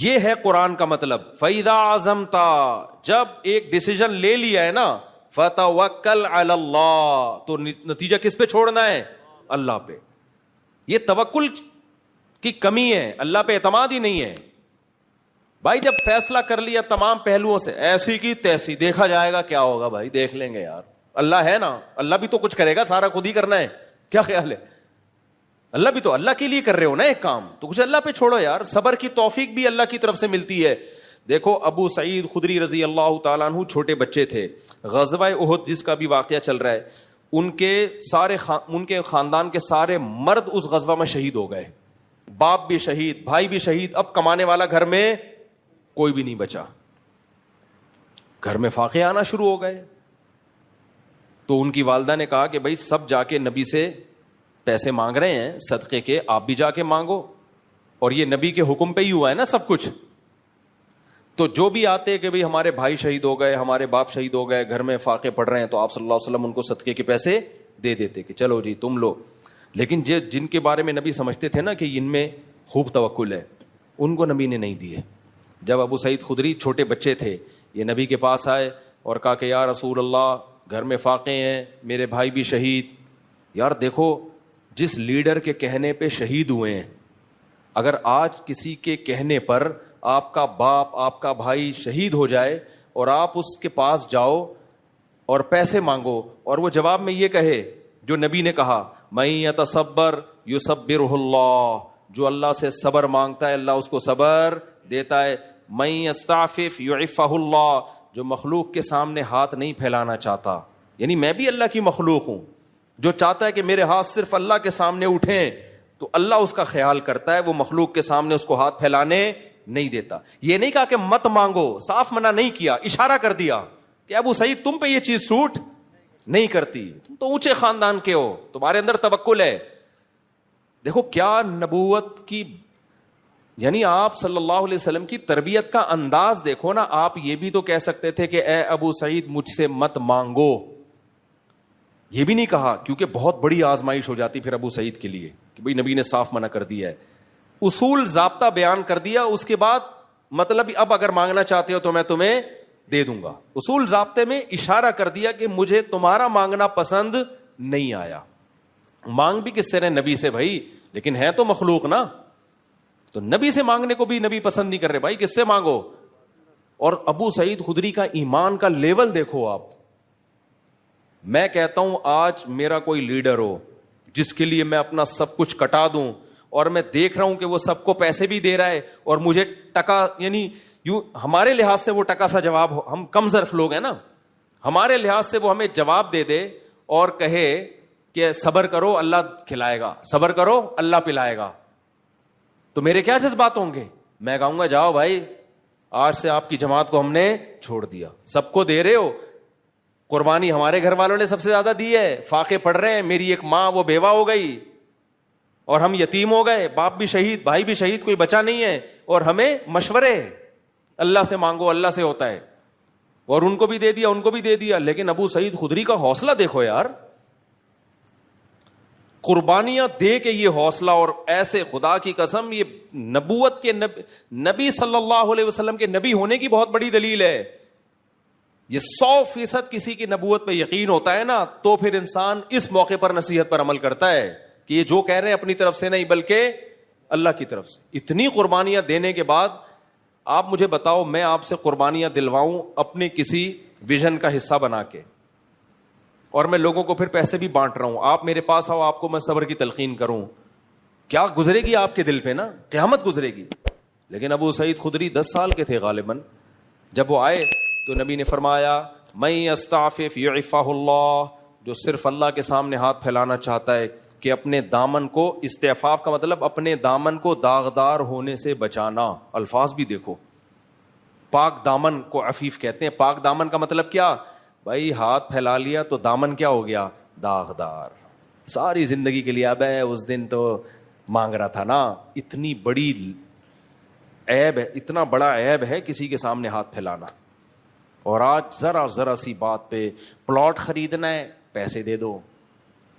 یہ ہے قرآن کا مطلب. فَإِذَا عَزَمْتَ, جب ایک ڈیسیجن لے لیا ہے نا, فَتَوَكَّلْ عَلَى اللَّهِ, تو نتیجہ کس پہ چھوڑنا ہے؟ اللہ پہ. یہ توکل کی کمی ہے, اللہ پہ اعتماد ہی نہیں ہے. بھائی جب فیصلہ کر لیا تمام پہلوؤں سے, ایسی کی تیسی, دیکھا جائے گا کیا ہوگا, بھائی دیکھ لیں گے یار, اللہ ہے نا, اللہ بھی تو کچھ کرے گا, سارا خود ہی کرنا ہے, کیا خیال ہے؟ اللہ بھی تو, اللہ کے لیے کر رہے ہو نا ایک کام, تو کچھ اللہ پہ چھوڑو یار. صبر کی توفیق بھی اللہ کی طرف سے ملتی ہے. دیکھو ابو سعید خدری رضی اللہ تعالیٰ عنہ چھوٹے بچے تھے, غزوہ احد جس کا بھی واقعہ چل رہا ہے, ان کے خاندان کے سارے مرد اس غزوہ میں شہید ہو گئے, باپ بھی شہید, بھائی بھی شہید. اب کمانے والا گھر میں کوئی بھی نہیں بچا, گھر میں فاقے آنا شروع ہو گئے. تو ان کی والدہ نے کہا کہ بھائی سب جا کے نبی سے پیسے مانگ رہے ہیں صدقے کے, آپ بھی جا کے مانگو, اور یہ نبی کے حکم پہ ہی ہوا ہے نا سب کچھ. تو جو بھی آتے کہ بھئی ہمارے بھائی شہید ہو گئے, ہمارے باپ شہید ہو گئے, گھر میں فاقے پڑ رہے ہیں, تو آپ صلی اللہ علیہ وسلم ان کو صدقے کے پیسے دے دیتے کہ چلو جی تم لو. لیکن جن کے بارے میں نبی سمجھتے تھے نا کہ ان میں خوب توکل ہے, ان کو نبی نے نہیں دیے. جب ابو سعید خدری چھوٹے بچے تھے, یہ نبی کے پاس آئے اور کہا کہ یا رسول اللہ, گھر میں فاقے ہیں, میرے بھائی بھی شہید. یار دیکھو, جس لیڈر کے کہنے پہ شہید ہوئے ہیں, اگر آج کسی کے کہنے پر آپ کا باپ, آپ کا بھائی شہید ہو جائے اور آپ اس کے پاس جاؤ اور پیسے مانگو, اور وہ جواب میں یہ کہے جو نبی نے کہا, مَن يَتَصَبَّرْ يُصَبِّرْهُ اللَّهُ, جو اللہ سے صبر مانگتا ہے اللہ اس کو صبر دیتا ہے. مَن يَسْتَعْفِفْ يُعِفَّهُ اللَّهُ, جو مخلوق کے سامنے ہاتھ نہیں پھیلانا چاہتا, یعنی میں بھی اللہ کی مخلوق ہوں, جو چاہتا ہے کہ میرے ہاتھ صرف اللہ کے سامنے اٹھیں تو اللہ اس کا خیال کرتا ہے, وہ مخلوق کے سامنے اس کو ہاتھ پھیلانے نہیں دیتا. یہ نہیں کہا کہ مت مانگو, صاف منع نہیں کیا, اشارہ کر دیا کہ ابو سعید تم پہ یہ چیز سوٹ نہیں کرتی, تم تو اونچے خاندان کے ہو, تمہارے اندر توکل ہے. دیکھو کیا نبوت کی, یعنی آپ صلی اللہ علیہ وسلم کی تربیت کا انداز دیکھو نا. آپ یہ بھی تو کہہ سکتے تھے کہ اے ابو سعید مجھ سے مت مانگو, یہ بھی نہیں کہا, کیونکہ بہت بڑی آزمائش ہو جاتی پھر ابو سعید کے لیے کہ بھئی نبی نے صاف منع کر دیا ہے. اصول ضابطہ بیان کر دیا, اس کے بعد مطلب اب اگر مانگنا چاہتے ہو تو میں تمہیں دے دوں گا. اصول ضابطے میں اشارہ کر دیا کہ مجھے تمہارا مانگنا پسند نہیں آیا. مانگ بھی کس سے رہے؟ نبی سے بھائی, لیکن ہے تو مخلوق نا, تو نبی سے مانگنے کو بھی نبی پسند نہیں کر رہے, بھائی کس سے مانگو. اور ابو سعید خدری کا ایمان کا لیول دیکھو آپ. میں کہتا ہوں آج میرا کوئی لیڈر ہو جس کے لیے میں اپنا سب کچھ کٹا دوں, اور میں دیکھ رہا ہوں کہ وہ سب کو پیسے بھی دے رہا ہے اور مجھے ٹکا, یعنی یوں ہمارے لحاظ سے وہ ٹکا سا جواب, ہم کم ظرف لوگ ہیں نا, ہمارے لحاظ سے وہ ہمیں جواب دے دے اور کہے کہ صبر کرو اللہ کھلائے گا, صبر کرو اللہ پلائے گا, تو میرے کیا جذبات ہوں گے؟ میں کہوں گا جاؤ بھائی, آج سے آپ کی جماعت کو ہم نے چھوڑ دیا, سب کو دے رہے ہو, قربانی ہمارے گھر والوں نے سب سے زیادہ دی ہے, فاقے پڑ رہے ہیں, میری ایک ماں وہ بیوہ ہو گئی اور ہم یتیم ہو گئے, باپ بھی شہید, بھائی بھی شہید, کوئی بچا نہیں ہے, اور ہمیں مشورے اللہ سے مانگو اللہ سے ہوتا ہے, اور ان کو بھی دے دیا, ان کو بھی دے دیا. لیکن ابو سعید خدری کا حوصلہ دیکھو یار, قربانیاں دے کے یہ حوصلہ, اور ایسے خدا کی قسم یہ نبوت کے نبی صلی اللہ علیہ وسلم کے نبی ہونے کی بہت بڑی دلیل ہے. یہ 100% کسی کی نبوت پہ یقین ہوتا ہے نا, تو پھر انسان اس موقع پر نصیحت پر عمل کرتا ہے کہ یہ جو کہہ رہے ہیں اپنی طرف سے نہیں بلکہ اللہ کی طرف سے. اتنی قربانیاں دینے کے بعد آپ مجھے بتاؤ, میں آپ سے قربانیاں دلواؤں اپنے کسی ویژن کا حصہ بنا کے, اور میں لوگوں کو پھر پیسے بھی بانٹ رہا ہوں, آپ میرے پاس آؤ, آپ کو میں صبر کی تلقین کروں, کیا گزرے گی آپ کے دل پہ نا, قیامت گزرے گی. لیکن ابو سعید خدری 10 سال کے تھے غالباً جب وہ آئے, تو نبی نے فرمایا مَن يَسْتَعْفِفْ يُعِفَّهُ اللَّهُ, جو صرف اللہ کے سامنے ہاتھ پھیلانا چاہتا ہے, کہ اپنے دامن کو, استعفاف کا مطلب اپنے دامن کو داغدار ہونے سے بچانا. الفاظ بھی دیکھو, پاک دامن کو عفیف کہتے ہیں. پاک دامن کا مطلب کیا بھائی, ہاتھ پھیلا لیا تو دامن کیا ہو گیا, داغدار, ساری زندگی کے لیے. اب اس دن تو مانگ رہا تھا نا, اتنی بڑی عیب ہے, اتنا بڑا عیب ہے کسی کے سامنے ہاتھ پھیلانا. اور آج ذرا سی بات پہ پلاٹ خریدنا ہے, پیسے دے دو,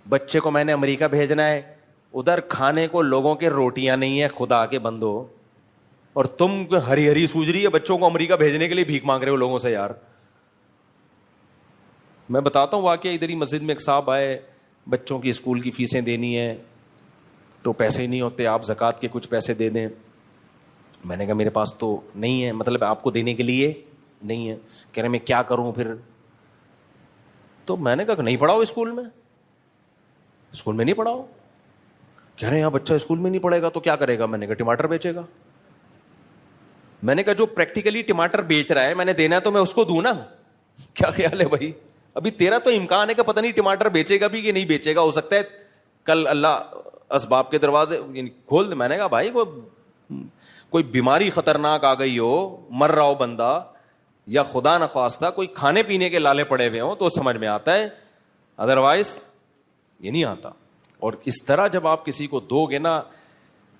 بچے کو میں نے امریکہ بھیجنا ہے, ادھر کھانے کو لوگوں کے روٹیاں نہیں ہیں, خدا کے بندو اور تم ہری ہری سوج رہی ہے بچوں کو امریکہ بھیجنے کے لیے بھیک مانگ رہے ہو لوگوں سے. یار میں بتاتا ہوں واقعہ, ادھر ہی مسجد میں ایک صاحب آئے, بچوں کی اسکول کی فیسیں دینی ہیں تو پیسے نہیں ہوتے, آپ زکوٰۃ کے کچھ پیسے دے دیں. میں نے کہا میرے پاس تو نہیں ہے, مطلب آپ کو دینے کے لیے نہیں ہے. کہہ رہے میں کیا کروں پھر؟ تو میں نے کہا کہ نہیں پڑھاؤ اسکول میں نہیں پڑھاؤ. کہہ رہے ہیں بچہ اسکول میں نہیں پڑھے گا تو کیا کرے گا؟ میں نے کہا ٹماٹر بیچے گا. میں نے کہا جو پریکٹیکلی ٹماٹر بیچ رہا ہے, میں نے دینا ہے تو میں اس کو دوں نا. کیا خیال ہے بھائی؟ ابھی تیرا تو امکان ہے کہ پتہ نہیں ٹماٹر بیچے گا بھی کہ نہیں بیچے گا, ہو سکتا ہے کل اللہ اسباب کے دروازے کھول دے. میں نے کہا بھائی کوئی بیماری خطرناک آ گئی ہو, مر رہا ہو بندہ, یا خدا نخواستہ کوئی کھانے پینے کے لالے پڑے ہوئے ہوں تو سمجھ میں آتا ہے, ادروائز یہ نہیں آتا. اور اس طرح جب آپ کسی کو دو گے نا,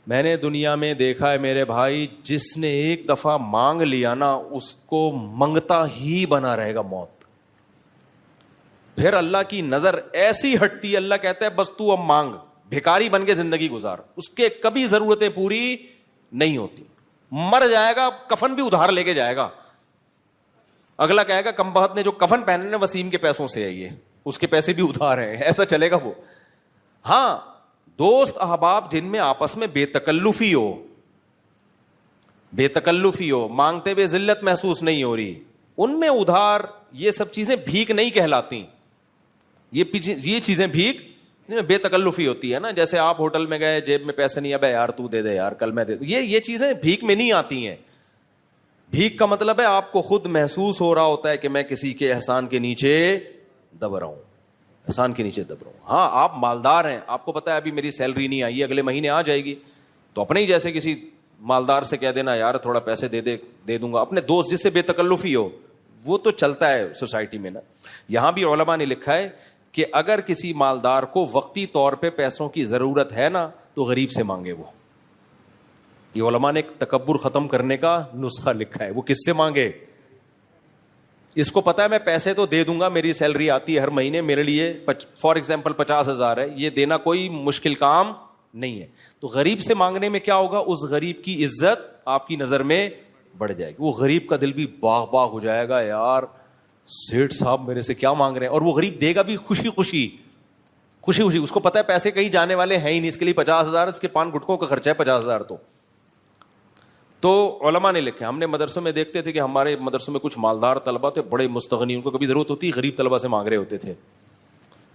میں نے دنیا میں دیکھا ہے میرے بھائی, جس نے ایک دفعہ مانگ لیا نا اس کو منگتا ہی بنا رہے گا موت. پھر اللہ کی نظر ایسی ہٹتی ہے, اللہ کہتا ہے بس تو اب مانگ, بھکاری بن کے زندگی گزار, اس کے کبھی ضرورتیں پوری نہیں ہوتی. مر جائے گا کفن بھی ادھار لے کے جائے گا. اگلا کہے گا کم بخت نے جو کفن پہنے نا وسیم کے پیسوں سے ہے, یہ اس کے پیسے بھی ادھار ہیں, ایسا چلے گا وہ. ہاں دوست احباب جن میں آپس میں بے تکلفی ہو, مانگتے ہوئے ذلت محسوس نہیں ہو رہی, ان میں ادھار یہ سب چیزیں بھیک نہیں کہلاتی. یہ چیزیں بھیک بے تکلفی ہوتی ہے نا. جیسے آپ ہوٹل میں گئے, جیب میں پیسے نہیں, ابے یار تو دے دے یار, کل میں دے دوں, یہ چیزیں بھیک میں نہیں آتی ہیں. بھیک کا مطلب ہے آپ کو خود محسوس ہو رہا ہوتا ہے کہ میں کسی کے احسان کے نیچے دب رہا ہوں, ہاں آپ مالدار ہیں, آپ کو پتا ہے ابھی میری سیلری نہیں آئی ہے, اگلے مہینے آ جائے گی, تو اپنے ہی جیسے کسی مالدار سے کہہ دینا یار تھوڑا پیسے دے دوں گا. اپنے دوست جس سے بے تکلفی ہو, وہ تو چلتا ہے سوسائٹی میں نا. یہاں بھی علماء نے لکھا ہے کہ اگر کسی مالدار کو وقتی طور پہ پیسوں کی ضرورت ہے نا تو غریب سے مانگے. وہ یہ علماء نے ایک تکبر ختم کرنے کا نسخہ لکھا ہے. وہ کس سے مانگے؟ اس کو پتا ہے میں پیسے تو دے دوں گا, میری سیلری آتی ہے ہر مہینے, میرے لیے فار ایگزامپل 50,000 ہے, یہ دینا کوئی مشکل کام نہیں ہے. تو غریب سے مانگنے میں کیا ہوگا, اس غریب کی عزت آپ کی نظر میں بڑھ جائے گی. وہ غریب کا دل بھی باغ ہو جائے گا, یار سیٹھ صاحب میرے سے کیا مانگ رہے ہیں. اور وہ غریب دے گا بھی خوشی خوشی. اس کو پتا ہے پیسے کہیں جانے والے ہیں ہی نہیں, اس کے لیے 50,000, اس کے پان گٹکوں کا خرچہ ہے 50,000. تو علماء نے لکھے, ہم نے مدرسوں میں دیکھتے تھے کہ ہمارے مدرسوں میں کچھ مالدار طلبہ تھے, بڑے مستغنی, ان کو کبھی ضرورت ہوتی غریب طلبہ سے مانگ رہے ہوتے تھے.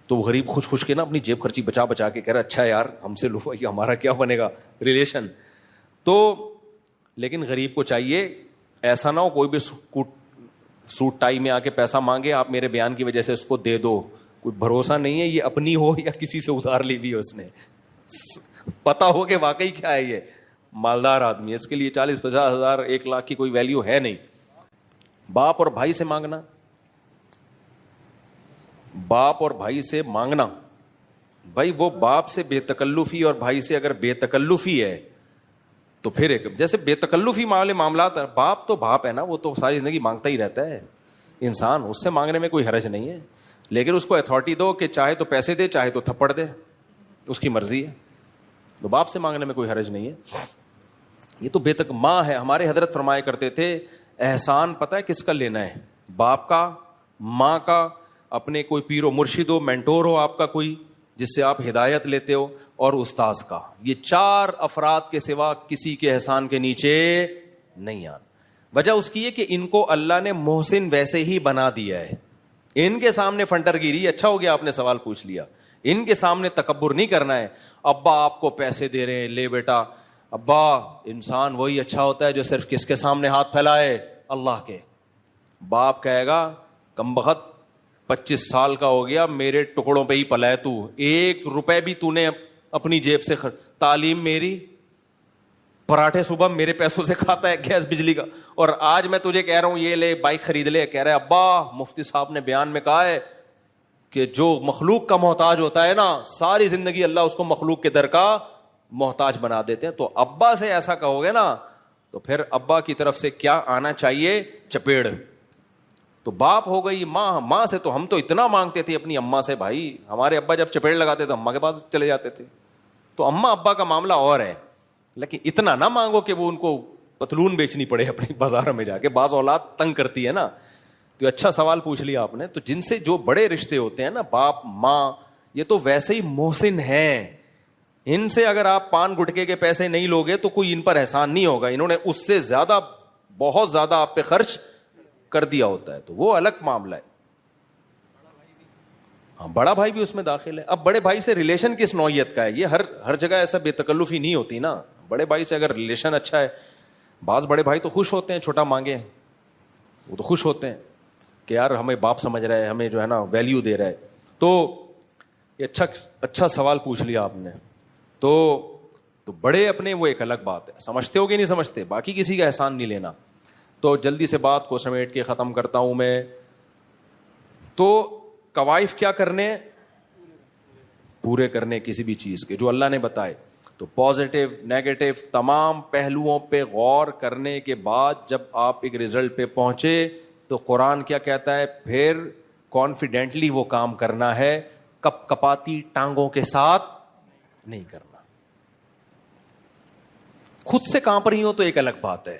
تو وہ غریب خوش کے نا اپنی جیب خرچی بچا کے کہہ رہا اچھا یار ہم سے لو, یہ ہمارا کیا بنے گا ریلیشن. تو لیکن غریب کو چاہیے ایسا نہ ہو کوئی بھی سوٹ ٹائی میں آ کے پیسہ مانگے, آپ میرے بیان کی وجہ سے اس کو دے دو. کوئی بھروسہ نہیں ہے یہ اپنی ہو یا کسی سے ادھار لی بھی اس نے, پتا ہو کہ واقعی کیا ہے یہ مالدار آدمی, اس کے لیے 40-50,000 1,00,000 کی کوئی ویلیو ہے نہیں. باپ اور بھائی سے مانگنا, بھائی وہ باپ سے بے تکلفی اور بھائی سے اگر بے تکلفی ہے تو پھر ایک جیسے بے تکلفی معاملات, باپ تو باپ ہے نا, وہ تو ساری زندگی مانگتا ہی رہتا ہے انسان, اس سے مانگنے میں کوئی حرج نہیں ہے. لیکن اس کو اتھارٹی دو کہ چاہے تو پیسے دے چاہے تو تھپڑ دے, اس کی مرضی ہے. تو باپ سے مانگنے میں کوئی حرج نہیں ہے. یہ تو بے تک ماں ہے. ہمارے حضرت فرمایا کرتے تھے احسان پتہ ہے کس کا لینا ہے, باپ کا, ماں کا, اپنے کوئی پیر و مرشد ہو, مینٹور ہو آپ کا کوئی جس سے آپ ہدایت لیتے ہو, اور استاذ کا. یہ 4 افراد کے سوا کسی کے احسان کے نیچے نہیں آنا. وجہ اس کی ہے کہ ان کو اللہ نے محسن ویسے ہی بنا دیا ہے. ان کے سامنے فنٹر گیری, اچھا ہو گیا آپ نے سوال پوچھ لیا, ان کے سامنے تکبر نہیں کرنا ہے. ابا آپ کو پیسے دے رہے ہیں, لے بیٹا. ابا انسان وہی اچھا ہوتا ہے جو صرف کس کے سامنے ہاتھ پھیلائے, اللہ کے. باپ کہے گا کمبخت 25 سال کا ہو گیا, میرے ٹکڑوں پہ ہی پلا ہے تو, 1 روپے بھی تو نے اپنی جیب سے تعلیم میری, پراٹھے صبح میرے پیسوں سے کھاتا ہے, گیس بجلی کا, اور آج میں تجھے کہہ رہا ہوں یہ لے بائک خرید لے. کہہ رہا ہے ابا مفتی صاحب نے بیان میں کہا ہے کہ جو مخلوق کا محتاج ہوتا ہے نا, ساری زندگی اللہ اس کو مخلوق کے در کا محتاج بنا دیتے ہیں. تو ابا سے ایسا کہو گے نا تو پھر ابا کی طرف سے کیا آنا چاہیے, چپیڑ. تو باپ ہو گئی, ماں سے تو ہم تو اتنا مانگتے تھے اپنی اماں سے, بھائی ہمارے ابا جب چپیڑ لگاتے تو اماں کے پاس چلے جاتے تھے. تو اماں ابا کا معاملہ اور ہے, لیکن اتنا نہ مانگو کہ وہ ان کو پتلون بیچنی پڑے اپنی بازار میں جا کے, بعض اولاد تنگ کرتی ہے نا. تو اچھا سوال پوچھ لیا آپ نے. تو جن سے جو بڑے رشتے ہوتے ہیں نا, باپ ماں, یہ تو ویسے ہی محسن ہیں. ان سے اگر آپ پان گٹکے کے پیسے نہیں لوگے تو کوئی ان پر احسان نہیں ہوگا, انہوں نے اس سے زیادہ, بہت زیادہ آپ پہ خرچ کر دیا ہوتا ہے, تو وہ الگ معاملہ ہے. ہاں, بڑا بھائی بھی اس میں داخل ہے. اب بڑے بھائی سے ریلیشن کس نوعیت کا ہے, یہ ہر جگہ ایسا بے تکلفی نہیں ہوتی نا. بڑے بھائی سے اگر ریلیشن اچھا ہے, بعض بڑے بھائی تو خوش ہوتے ہیں چھوٹا مانگے, وہ تو خوش ہوتے ہیں کہ یار ہمیں باپ سمجھ رہا ہے, ہمیں جو ہے نا ویلیو دے رہا ہے. تو یہ اچھا سوال پوچھ لیا آپ نے. تو بڑے اپنے وہ ایک الگ بات ہے, سمجھتے ہو کہ نہیں سمجھتے, باقی کسی کا احسان نہیں لینا. تو جلدی سے بات کو سمیٹ کے ختم کرتا ہوں میں. تو قوائف کیا کرنے, پورے کرنے کسی بھی چیز کے جو اللہ نے بتائے. تو پازیٹیو نیگیٹو تمام پہلوؤں پہ غور کرنے کے بعد جب آپ ایک رزلٹ پہ پہنچے تو قرآن کیا کہتا ہے, پھر کانفیڈنٹلی وہ کام کرنا ہے, کپ کپاتی ٹانگوں کے ساتھ نہیں کرنا. خود سے کانپ رہی ہو تو ایک الگ بات ہے,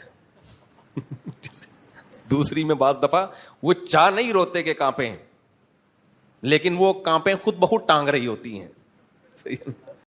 دوسری میں بعض دفعہ وہ چاہ نہیں روتے کہ کانپیں, لیکن وہ کانپیں خود بخود ٹانگ رہی ہوتی ہیں. صحیح.